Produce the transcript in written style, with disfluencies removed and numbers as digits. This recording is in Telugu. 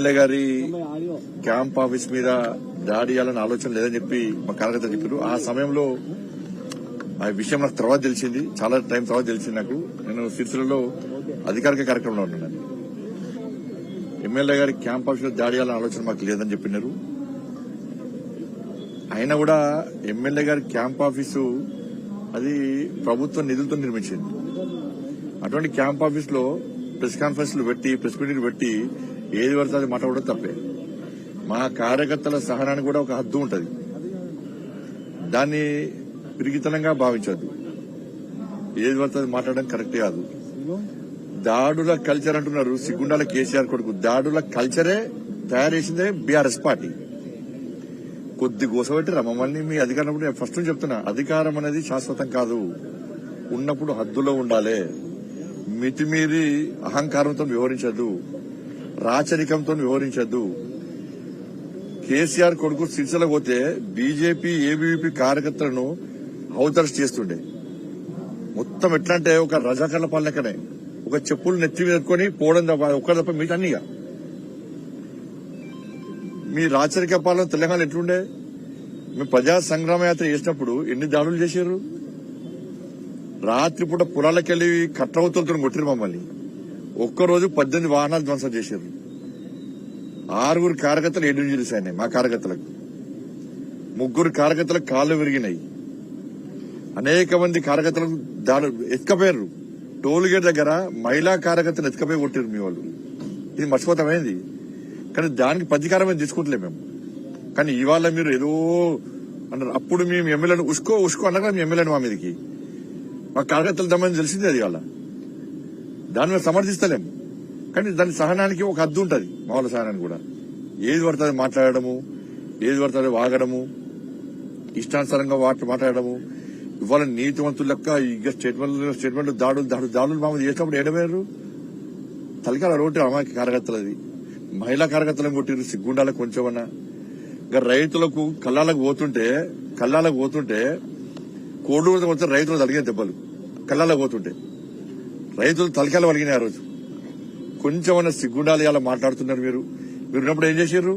ఎమ్మెల్యే గారి క్యాంప్ ఆఫీస్ మీద దాడి చేయాలని ఆలోచన లేదని చెప్పి మా కార్యకర్తలు చెప్పారు. ఆ సమయంలో ఆ విషయం నాకు తర్వాత తెలిసింది, చాలా టైం తర్వాత తెలిసింది నాకు. నేను సిరిసిల్లలో అధికారిక కార్యక్రమంలో ఉన్నాను. ఎమ్మెల్యే గారి క్యాంప్ ఆఫీస్ లో దాడి చేయాలని ఆలోచన మాకు లేదని చెప్పినారు. అయినా కూడా ఎమ్మెల్యే గారి క్యాంప్ ఆఫీసు అది ప్రభుత్వం నిధులతో నిర్మించింది. అటువంటి క్యాంప్ ఆఫీస్ లో ప్రెస్ కాన్ఫరెన్స్లు పెట్టి ప్రెస్ మీటింగ్ పెట్టి ఏది పడితే అది మాట్లాడడం తప్పే. మా కార్యకర్తల సహనానికి కూడా ఒక హద్దు ఉంటది, దాన్ని పిరిగితనంగా భావించద్దు. ఏది పడితే అది మాట్లాడడం కరెక్ట్ కాదు. దాడుల కల్చర్ అంటున్నారు సిగ్గుండాల కేసీఆర్ కొడుకు. దాడుల కల్చరే తయారు చేసిందే బీఆర్ఎస్ పార్టీ. కొద్ది గోసపెట్టిరా మమ్మల్ని మీ అధికారం. నేను ఫస్ట్ నుంచి చెప్తున్నా, అధికారం అనేది శాశ్వతం కాదు, ఉన్నప్పుడు హద్దులో ఉండాలి. మితిమీరి అహంకారంతో వ్యవహరించద్దు, రాచరికంతో వ్యవహరించద్దు. కేసీఆర్ కొడుకు సిరిసిల్ల పోతే బీజేపీ ఏబీవీపీ కార్యకర్తలను హౌతర్స్ చేస్తుండే. మొత్తం ఎట్లా అంటే ఒక రజాకర్ల పాలనకనే, ఒక చెప్పులు నెత్తి పెట్టుకుని పోవడం తప్ప ఒక్కరు తప్ప మీటన్నీగా. మీ రాచరిక పాలన తెలంగాణ ఎట్లుండే? మేము ప్రజా సంగ్రామ యాత్ర చేసినప్పుడు ఎన్ని దాడులు చేశారు? రాత్రిపూట పొలాలకెళ్లి కట్రవతులతో కొట్టిరు మమ్మల్ని. ఒక్కరోజు 18 వాహనాలు ధ్వంసం చేశారు. 6 కార్యకర్తలు 7 ఇంజరీస్ అయినాయి. మా కార్యకర్తలకు 3 కార్యకర్తలకు కాళ్లు విరిగినాయి. అనేక మంది కార్యకర్తలకు ఎత్తుకపోయారు. టోల్ గేట్ దగ్గర మహిళా కార్యకర్తలు ఎత్తుకపోయి కొట్టారు మీ వాళ్ళు. ఇది మర్చిపోతామైంది. కానీ దానికి ప్రతీకారమే తీసుకుంటలే మేము. కానీ ఇవాళ మీరు ఏదో అన్నారు. అప్పుడు మేము ఎమ్మెల్యేను ఉసుకో అన్నగా మీ ఎమ్మెల్యేను మా మీదకి మా కార్యకర్తలు దమ్మని తెలిసింది. అది వాళ్ళ దాన్ని మేము సమర్థిస్తలేము. కానీ దాని సహనానికి ఒక హద్దు ఉంటుంది. మా వాళ్ళ సహనానికి కూడా ఏది పడుతుంది మాట్లాడము, ఏది పడుతుంది వాగడము, ఇష్టానుసారంగా మాట్లాడము. ఇవాళ నీతివంతులు లెక్క ఇక స్టేట్మెంట్లు దాడులు మామూలు చేసినప్పుడు ఏడవేరు తలకాల రోడ్డు అమ్మాయి కార్యకర్తలది. మహిళా కార్యకర్తలను కొట్టిరు సిగ్గుండాల కొంచెమన్నా. ఇంకా రైతులకు కళ్ళాలకు పోతుంటే కోడు వచ్చి రైతులు తలిగిన దెబ్బలు కళ్ళాలకు పోతుంటే రైతులు తలకాయలు వలిగినాయి. ఆ రోజు కొంచెమన్నా సిగ్గుండాలి అలా మాట్లాడుతున్నారు. మీరు ఉన్నప్పుడు ఏం చేశారు?